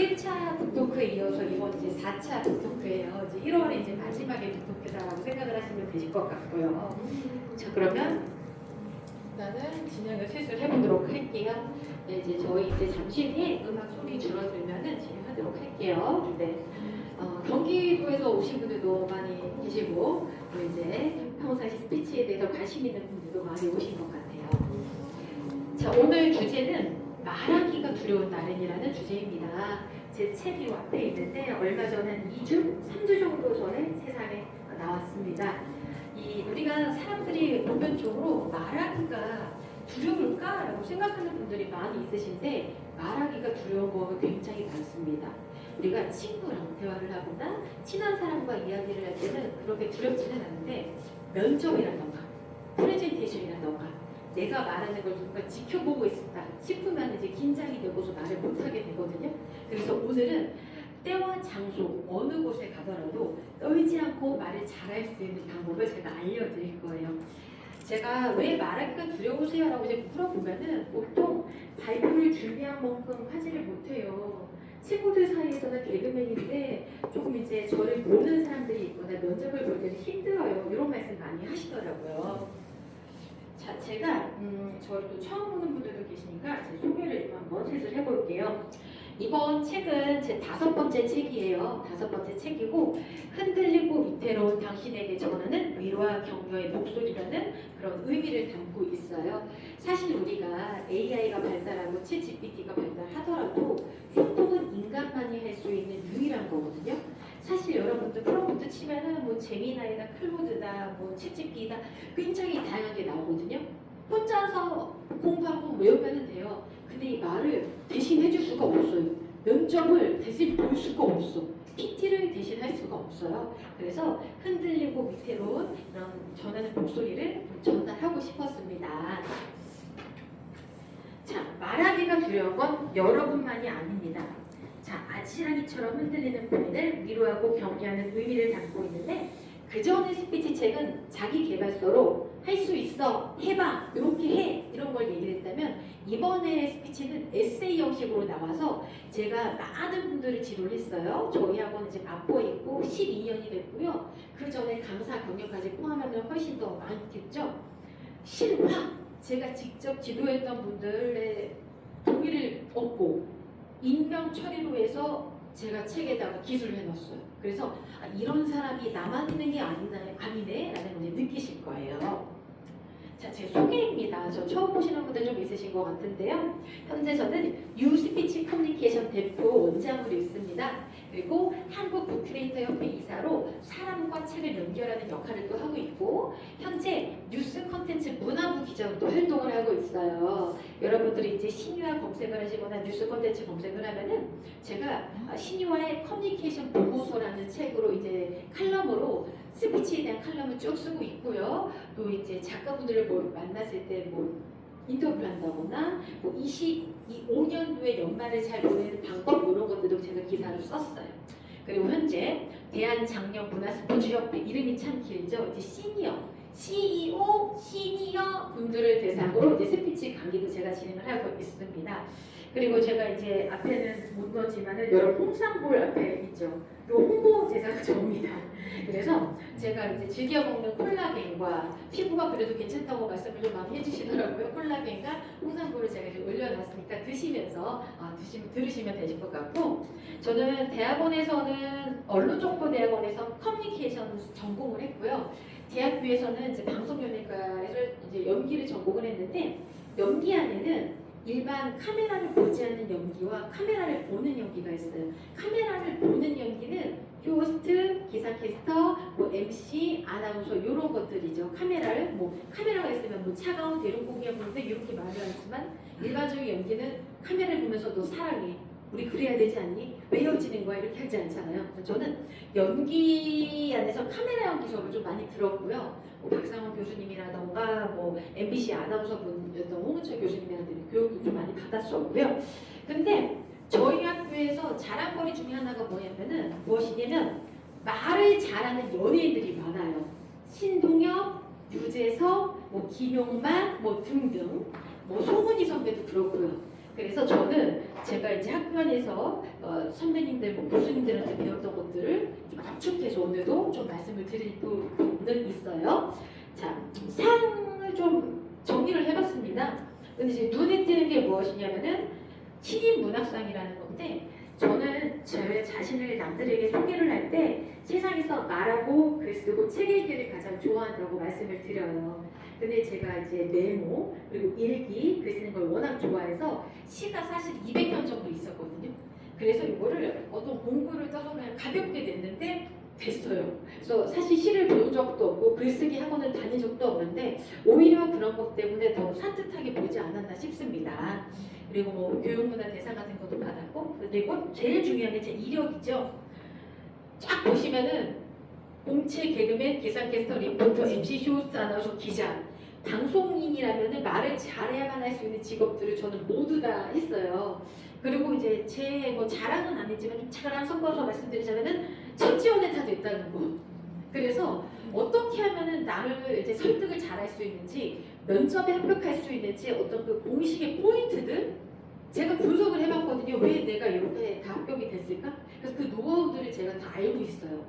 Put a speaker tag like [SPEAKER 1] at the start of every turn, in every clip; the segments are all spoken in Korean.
[SPEAKER 1] 1차 북토크에 이어서 이번 이제 4차 북토크예요. 이제 1월에 이제 마지막에 북토크다라고 생각을 하시면 되실 것 같고요. 자, 그러면 일단은 진행을 슬슬 해보도록 할게요. 네, 이제 저희 이제 잠시 후에 음악 소리 줄어들면은 진행하도록 할게요. 네. 경기도에서 오신 분들도 많이 계시고 또 이제 평상시 스피치에 대해서 관심 있는 분들도 많이 오신 것 같아요. 자, 오늘 주제는 말하기가 두려운 나른이라는 주제입니다. 제 책이 앞에 있는데 얼마 전에 한 2주, 3주 정도 전에 세상에 나왔습니다. 우리가 사람들이 보편적으로 말하기가 두려울까라고 생각하는 분들이 많이 있으신데 말하기가 두려운 거가 굉장히 많습니다. 우리가 친구랑 대화를 하거나 친한 사람과 이야기를 할 때는 그렇게 두렵지는 않은데 면접이라던가 프레젠테이션이라던가 내가 말하는 걸 누가 지켜보고 있다 싶으면 이제 긴장이 되고서 말을 못하게 되거든요. 그래서 오늘은 때와 장소 어느 곳에 가더라도 떨지 않고 말을 잘할 수 있는 방법을 제가 알려드릴 거예요. 제가 왜 말하기가 두려우세요? 라고 이제 물어보면은 보통 발표를 준비한 만큼 하지를 못해요. 친구들 사이에서는 개그맨인데 조금 이제 저를 모르는 사람들이 있거나 면접을 볼 때는 힘들어요. 이런 말씀 많이 하시더라고요. 자, 제가 저를 또 처음 보는 분들도 계시니까 제 소개를 좀 한번 슬슬 해볼게요. 이번 책은 제 5번째 책이에요. 5번째 책이고 흔들리고 위태로운 당신에게 전하는 위로와 격려의 목소리라는 그런 의미를 담고 있어요. 사실 우리가 AI가 발달하고 챗GPT가 발달하더라도 소통은 인간만이 할 수 있는 유일한 거거든요. 사실 여러분들 프롬프트 치면은 뭐 제미나이다, 클로드다, 뭐 챗GPT다 굉장히 다양하게 나오거든요. 혼자서 공부하고 외우면 돼요. 근데 이 말을 대신 해줄 수가 없어요. 면접을 대신 볼 수가 없어. PT를 대신 할 수가 없어요. 그래서 흔들리고 위태로운 이런 전하는 목소리를 전달하고 싶었습니다. 자, 말하기가 두려운 건 여러분만이 아닙니다. 자, 아지랑이처럼 흔들리는 본인을 위로하고 격려하는 의미를 담고 있는데 그 전에 스피치 책은 자기 개발서로 할 수 있어, 해봐, 이렇게 해 이런 걸 얘기를 했다면 이번에 스피치는 에세이 형식으로 나와서 제가 많은 분들을 지도를 했어요. 저희 학원은 이제 맛보에 있고 12년이 됐고요. 그 전에 강사 경력까지 포함하면 훨씬 더 많겠죠. 실화 제가 직접 지도했던 분들의 동의를 얻고 인명 처리로 해서 제가 책에다가 기술을 해놨어요. 그래서 이런 사람이 나만 있는 게 아니네 라는 걸 느끼실 거예요. 자, 제 소개입니다. 저 처음 보시는 분들 좀 있으신 것 같은데요. 현재 저는 뉴스피치 커뮤니케이션 대표 원장으로 있습니다. 그리고 한국 북크리에이터 협회 이사로 사람과 책을 연결하는 역할을 또 하고 있고 현재 뉴스 컨텐츠 문화부 기자로도 활동을 하고 있어요. 여러분들이 이제 신유화 검색을 하시거나 뉴스 컨텐츠 검색을 하면은 제가 신유화의 커뮤니케이션 보고서라는 책으로 이제 칼럼으로 스피치에 대한 칼럼을 쭉 쓰고 있고요. 또 이제 작가분들을 만났을 때 뭐 인터뷰를 한다거나 뭐 25년도에 연말을 잘 보내는 방법 이런 것들도 제가 기사를 썼어요. 그리고 현재 대한장년문화스포츠협회 이름이 참 길죠. 이제 시니어 분들을 대상으로 이제 스피치 강의도 제가 진행을 하고 있습니다. 그리고 제가 이제 앞에는 못 넣었지만은 여러분 홍삼볼 앞에 있죠. 요 홍보 제작가 저입니다. 그래서 제가 이제 즐겨 먹는 콜라겐과 피부가 그래도 괜찮다고 말씀을 좀 많이 해주시더라고요. 콜라겐과 홍삼볼을 제가 이제 올려놨으니까 드시면서 들으시면 되실 것 같고 저는 대학원에서는 언론정보대학원에서 커뮤니케이션 전공을 했고요. 대학교에서는 이제 방송연예과를 이제 연기를 전공을 했는데 연기 안에는 일반 카메라를 보지 않는 연기와 카메라를 보는 연기가 있어요. 카메라를 보는 연기는 호스트, 기사캐스터, 뭐 MC, 아나운서 이런 것들이죠. 카메라가 있으면 뭐 차가운 대롱공이야 보는데 이렇게 말을 하지만 일반적인 연기는 카메라를 보면서 너 사랑해. 우리 그래야 되지 않니? 왜 헤어지는 거야? 이렇게 하지 않잖아요. 저는 연기 안에서 카메라 연기 수업을 좀 많이 들었고요. 뭐 박상원 교수님이라던가 뭐 MBC 아나운서분이었던 홍은철 교수님이라든지 교육도 좀 많이 받았었고요. 근데 저희 학교에서 자랑거리 중에 하나가 무엇이냐면 말을 잘하는 연예인들이 많아요. 신동엽, 유재석, 뭐 김용만, 뭐 등등. 뭐 송은이 선배도 그렇고요. 그래서 저는 제가 이제 학교 안에서 선배님들, 뭐 교수님들한테 배웠던 것들을 좀 압축해서 오늘도 좀 말씀을 드릴 부분은 있어요. 자, 상을 좀 정리를 해봤습니다. 근데 이제 눈에 띄는 게 무엇이냐면은 신인 문학상이라는 건데, 저는 제 자신을 남들에게 소개를 할 때 세상에서 말하고 글 쓰고 책 읽기를 가장 좋아한다고 말씀을 드려요. 근데 제가 이제 메모 그리고 일기 글 쓰는 걸 워낙 좋아해서 시가 사실 200편 정도 있었거든요. 그래서 이거를 어떤 공부를 떠서 그냥 가볍게 냈는데 됐어요. 그래서 사실 시를 배운 적도 없고 글쓰기 학원을 다닌 적도 없는데 오히려 그런 것 때문에 더 산뜻하게 보지 않았나 싶습니다. 그리고 뭐 교육문화 대상 같은 것도 받았고, 그리고 제일 중요한 게 제 이력이죠. 쫙 보시면은 공채, 개그맨, 기상캐스터, 리포터, MC, 쇼호스트, 아나운서, 기자, 방송인이라면은 말을 잘해야만 할 수 있는 직업들을 저는 모두 다 했어요. 그리고 이제 제 뭐 자랑은 아니지만 좀 자랑 섞어서 말씀드리자면은 첫 지원에 다 됐다는 거. 그래서 어떻게 하면은 나를 이제 설득을 잘할 수 있는지, 면접에 합격할 수 있는지 어떤 그 공식의 포인트들 제가 분석을 해봤거든요. 왜 내가 이렇게 다 합격이 됐을까? 그래서 그 노하우들을 제가 다 알고 있어요.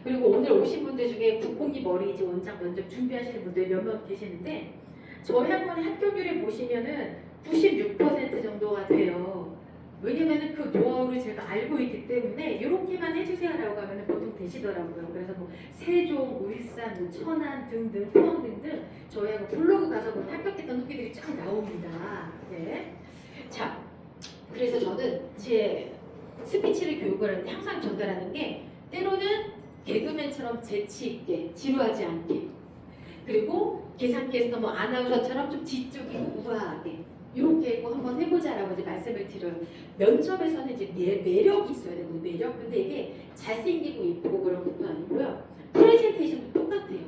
[SPEAKER 1] 그리고 오늘 오신 분들 중에 국공립 어린이집 원장 면접 준비하시는 분들 몇 명 계시는데 저희 학원의 합격률을 보시면은 96% 정도가 돼요. 왜냐면은 그 노하우를 제가 알고 있기 때문에 이렇게만 해주세요라고 하면 보통 되시더라고요. 그래서 뭐 세종, 울산, 뭐 천안 등등, 포항 등등 저희하고 블로그 가서 보면 합격했던 후기들이 쫙 나옵니다. 네. 자, 그래서 저는 제 스피치를 교육을 할 때 항상 전달하는 게 때로는 개그맨처럼 재치 있게 지루하지 않게, 그리고 기상캐스터 뭐 아나운서처럼 좀 지적이고 우아하게 이렇게 뭐 한번 해보자라고 이제 말씀을 드려요. 면접에서는 이제 매력이 있어야 되는 매력. 근데 이게 잘생기고 이쁘고 그런 것도 아니고요. 프레젠테이션도 똑같아요.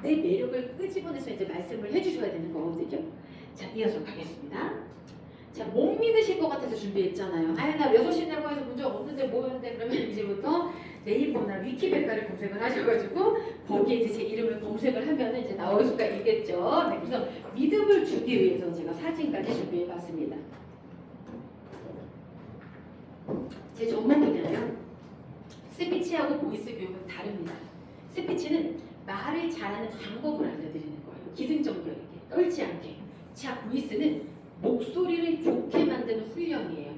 [SPEAKER 1] 내 매력을 끄집어내서 이제 말씀을 해주셔야 되는 거거든요. 자, 이어서 가겠습니다. 자, 못 믿으실 것 같아서 준비했잖아요. 아니, 나 6시 내고 해서 문제 없는데 뭐였는데, 그러면 이제부터 네이버나 위키백과를 검색을 하셔가지고 거기에 이제 제 이름을 검색을 하면 이제 나올 수가 있겠죠. 네, 그래서 믿음을 주기 위해서 제가 사진까지 준비해봤습니다. 제 전문 분야요. 스피치하고 보이스 교육은 다릅니다. 스피치는 말을 잘하는 방법을 알려드리는 거예요. 기승전결 있게, 떨지 않게. 자, 보이스는 목소리를 좋게 만드는 훈련이에요.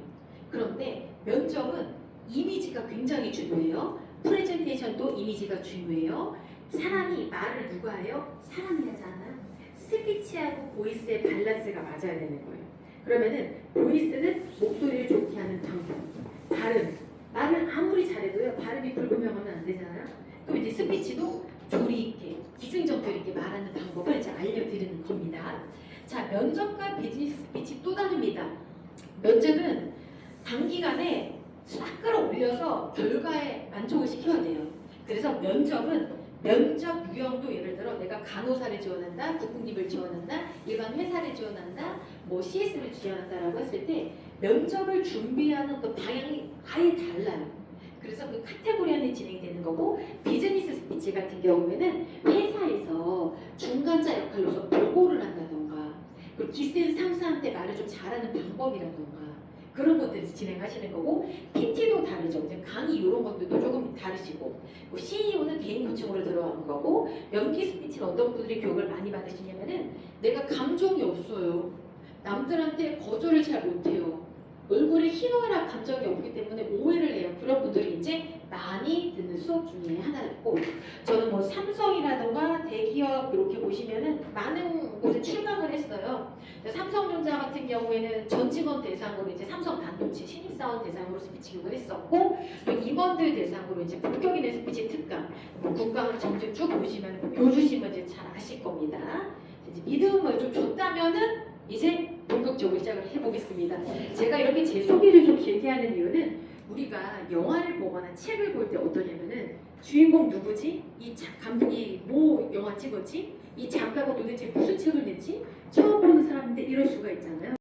[SPEAKER 1] 그런데 면접은 이미지가 굉장히 중요해요. 프레젠테이션도 이미지가 중요해요. 사람이 말을 누가 해요? 사람이 하잖아요. 스피치하고 보이스의 밸런스가 맞아야 되는 거예요. 그러면은 보이스는 목소리를 좋게 하는 방법, 발음. 말을 아무리 잘해도요 발음이 불분명하면 안 되잖아요. 또 이제 스피치도 조리 있게, 기승전결 있게 말하는 방법을 이제 알려드리는 겁니다. 자, 면접과 비즈니스 스피치 또 다릅니다. 면접은 단기간에 싹 끌어올려서 결과에 만족을 시켜야 돼요. 그래서 면접은 면접 유형도 예를 들어 내가 간호사를 지원한다, 국공립을 지원한다, 일반 회사를 지원한다, 뭐 CS를 지원한다라고 했을 때 면접을 준비하는 그 방향이 아예 달라요. 그래서 그 카테고리 안에 진행되는 거고, 비즈니스 스피치 같은 경우에는 회사에서 중간자 역할로서 보고를 한다던가, 그리고 기센 상사한테 말을 좀 잘하는 방법이라던가 그런 것들을 진행하시는 거고, PT도 다르죠. 이제 강의 이런 것들도 조금 다르시고, 뭐 CEO는 개인 코칭으로 들어가는 거고, 연기 스피치는 어떤 분들이 교육을 많이 받으시냐면은 내가 감정이 없어요. 남들한테 거절을 잘 못해요. 얼굴에 희노애락 감정이 없기 때문에 오해를 해요. 그런 분들이 이제 많이 듣는 수업 중에 하나였고, 저는 뭐 삼성이라던가 대기업 이렇게 보시면은 많은 곳에 출강을 했어요. 삼성전자 같은 경우에는 전 직원 대상으로 이제 삼성 반도체 신입사원 대상으로 스피치 교육을 했었고, 또 임원들 대상으로 이제 본격인의 스피치 특강, 뭐 국강 정책 쭉 보시면 교주시면 이제 잘 아실 겁니다. 이제 믿음을 좀 줬다면은 이제 본격적으로 시작을 해보겠습니다. 제가 이렇게 제 소개를 좀 길게 하는 이유는 우리가 영화를 보거나 책을 볼 때 어떠냐면은 주인공 누구지? 이 감독이 뭐 영화 찍었지? 이 작가가 도대체 무슨 책을 냈지? 처음 보는 사람인데 이럴 수가 있잖아요.